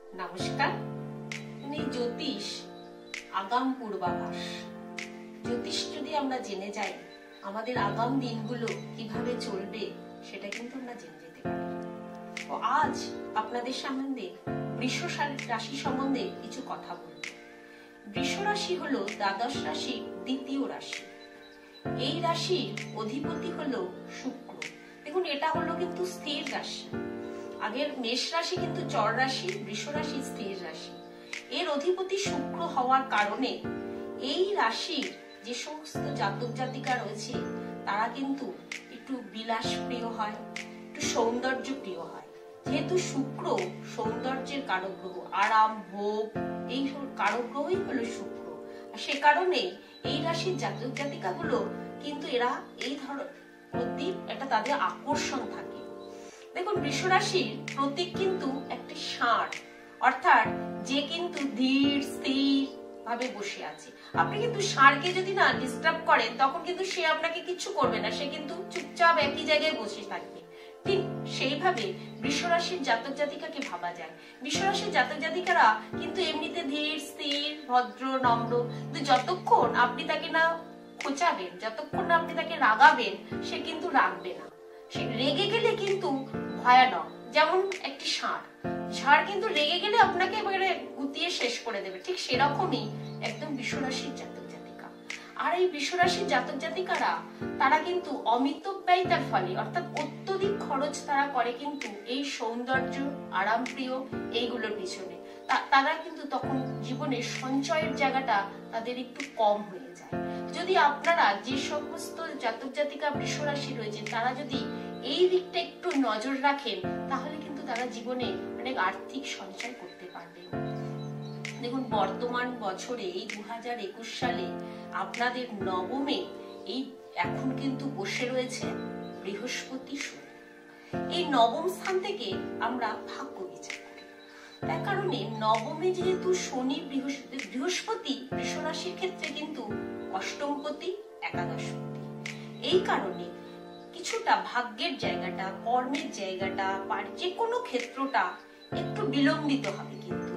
নমস্কার। জ্যোতিষ আগাম পূর্বাভাস। জ্যোতিষ যদি আমরা জেনে যাই আমাদের আগাম দিনগুলো কিভাবে চলবে সেটা কিন্তু আমরা জেনে যেতে পারি। তো আজ আপনাদের সম্বন্ধে বৃষ রাশি সম্বন্ধে কিছু কথা বলব। বৃষ রাশি হলো দ্বাদশ রাশির দ্বিতীয় রাশি। এই রাশির অধিপতি হলো শুক্র। দেখুন, এটা হলো কিন্তু স্থির রাশি। আগের মেষ রাশি কিন্তু চর রাশি, বৃষ রাশি স্থির রাশি। এর অধিপতি শুক্র হওয়ার কারণে এই রাশির যে সমস্ত জাতক জাতিকা রয়েছে তারা কিন্তু একটু বিলাস প্রিয় হয়, একটু সৌন্দর্য প্রিয় হয়। যেহেতু শুক্র সৌন্দর্যের কারক গ্রহ, আরাম ভোগ এই কারক গ্রহই হলো শুক্র। আর সে কারণে এই রাশির জাতক জাতিকা গুলো কিন্তু এরা এই ধরনের প্রতি একটা তাদের আকর্ষণ থাকে। দেখুন, বৃষ রাশির প্রতীক কিন্তু একটি ষাঁড়, অর্থাৎ যে কিন্তু ধীর স্থির ভাবে বসে আছে। আপনি কিন্তু ষাঁড়কে যদি না ডিস্টার্ব করেন তখন কিন্তু সে আপনাকে কিছু করবে না, সে কিন্তু চুপচাপ একই জায়গায় বসে থাকবে। ঠিক সেইভাবে বৃষ রাশির জাতক জাতিকাকে ভাবা যায়। বৃষ রাশির জাতক জাতিকারা কিন্তু এমনিতে ধীর স্থির ভদ্র নম্র, কিন্তু যতক্ষণ আপনি তাকে না খোঁচাবেন, যতক্ষণ না আপনি তাকে রাগাবেন, সে কিন্তু রাখবে না। সে রেগে গেলে কিন্তু ভয়ানক। যেমন একটি ষাঁড় কিন্তু রেগে গেলে আপনাকে এবারে গুতিয়ে শেষ করে দেবে। ঠিক সেরকমই একদম বৃষ রাশির জাতক জাতিকা। আর এই বৃষ রাশির জাতক জাতিকারা তারা কিন্তু অমিতব্যয়িতার ফলে, অর্থাৎ অত্যধিক খরচ তারা করে কিন্তু এই সৌন্দর্য, আরামপ্রিয় এইগুলোর পিছনে। তারা কিন্তু তখন জীবনের সঞ্চয়ের জায়গাটা তাদের একটু কম হয়ে যায়। যদি আপনারা যে সমস্ত জাতক জাতিকা বৃষ রাশি রয়েছে তারা যদি এই দিকটা একটু নজর রাখেন তাহলে কিন্তু তারা জীবনে অনেক আর্থিক সঞ্চয় করতে পারবেন। দেখুন, বর্তমান বছরে এই 2021 সালে আপনাদের নবমে এই এখন কিন্তু বসে রয়েছে বৃহস্পতি শনি। এই নবম স্থান থেকে আমরা ভাগ্য বিচার করি। তার কারণে নবমে যেহেতু শনি বৃহস্পতি বৃষ রাশির ক্ষেত্রে কিন্তু অষ্টমপতি, একাদশপতি। এই কারণে কিছুটা ভাগ্যের জায়গাটা, কর্মের জায়গাটা, যে কোনো ক্ষেত্রটা একটু বিলম্বিত হবে কিন্তু,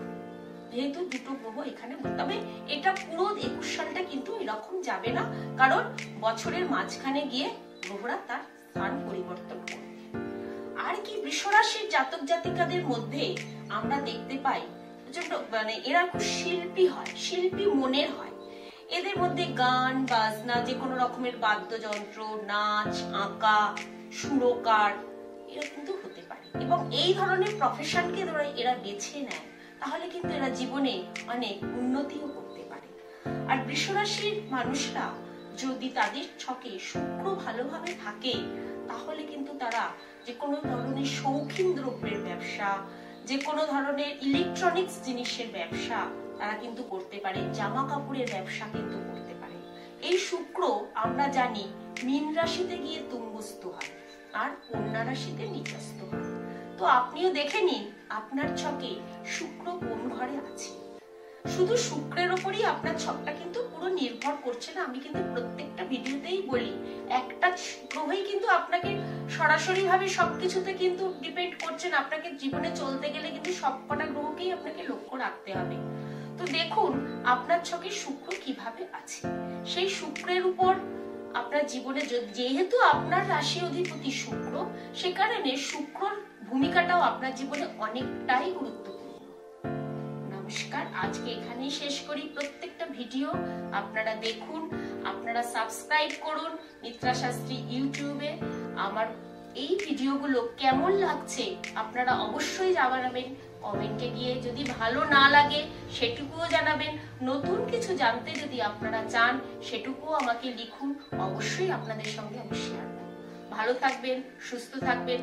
যেহেতু দুটো গ্রহ এখানে। তবে এটা পুরো 21 সালটা কিন্তু এরকম যাবে না, কারণ বছরের মাঝখানে গিয়ে গ্রহরা তার স্থান পরিবর্তন করবে। আর কি বৃষ রাশির জাতক জাতিকাদের মধ্যে আমরা দেখতে পাই মানে এরা খুব শিল্পী হয়, শিল্পী মনের হয়। এদের মধ্যে গান বাজনা, যে কোনো রকমের বাদ্যযন্ত্র, নাচ, আঁকা, সুরকার এরা কিন্তু হতে পারে। এবং এই ধরনের প্রফেশনকে এরা বেছে নেয়, তাহলে কিন্তু এরা জীবনে অনেক উন্নতিও করতে পারে। আর বৃষ রাশির মানুষরা যদি তাদের ছকে শুক্র ভালোভাবে থাকে তাহলে কিন্তু তারা যে কোনো ধরনের শৌখিন দ্রব্যের ব্যবসা, যে কোনো ধরনের ইলেকট্রনিক্স জিনিসের ব্যবসা তারা কিন্তু করতে পারে, জামা কাপড়ের ব্যবসা কিন্তু করতে পারে। এই শুক্র আমরা জানি মীন রাশিতে গিয়ে তুঙ্গস্থ হয় আর কন্যা রাশিতে নিচস্থ হয়। তো আপনিও দেখে নিন আপনার ছকে শুক্র কোন ঘরে আছে। শুধু শুক্রের উপরই আপনার ছকটা কিন্তু পুরো নির্ভর করছে না। আমি কিন্তু প্রত্যেকটা ভিডিওতেই বলি একটা গ্রহই কিন্তু আপনাকে সরাসরি ভাবে সবকিছুতে কিন্তু ডিপেন্ড করছে না। আপনাকে জীবনে চলতে গেলে কিন্তু সবকটা গ্রহকেই আপনাকে লক্ষ্য রাখতে হবে। তো দেখুন আপনার ছকে শুক্র কিভাবে আছে। সেই শুক্রের উপর আপনার জীবনে, যেহেতু আপনার রাশি অধিপতি শুক্র, সে কারণে শুক্রর ভূমিকাটাও আপনার জীবনে অনেকটাই গুরুত্বপূর্ণ। নমস্কার, আজকে এখানেই শেষ করি। প্রত্যেকটা ভিডিও আপনারা দেখুন, আপনারা সাবস্ক্রাইব করুন নিত্রা শাস্ত্রী ইউটিউবে। আমার এই ভিডিওগুলো কেমন লাগছে আপনারা অবশ্যই জানাবেন কমেন্টে গিয়ে। যদি ভালো না লাগে সেটুকুও জানাবেন। নতুন কিছু জানতে যদি আপনারা চান সেটুকুও আমাকে লিখুন, অবশ্যই আপনাদের সঙ্গে আমি শেয়ার করব। ভালো থাকবেন, সুস্থ থাকবেন।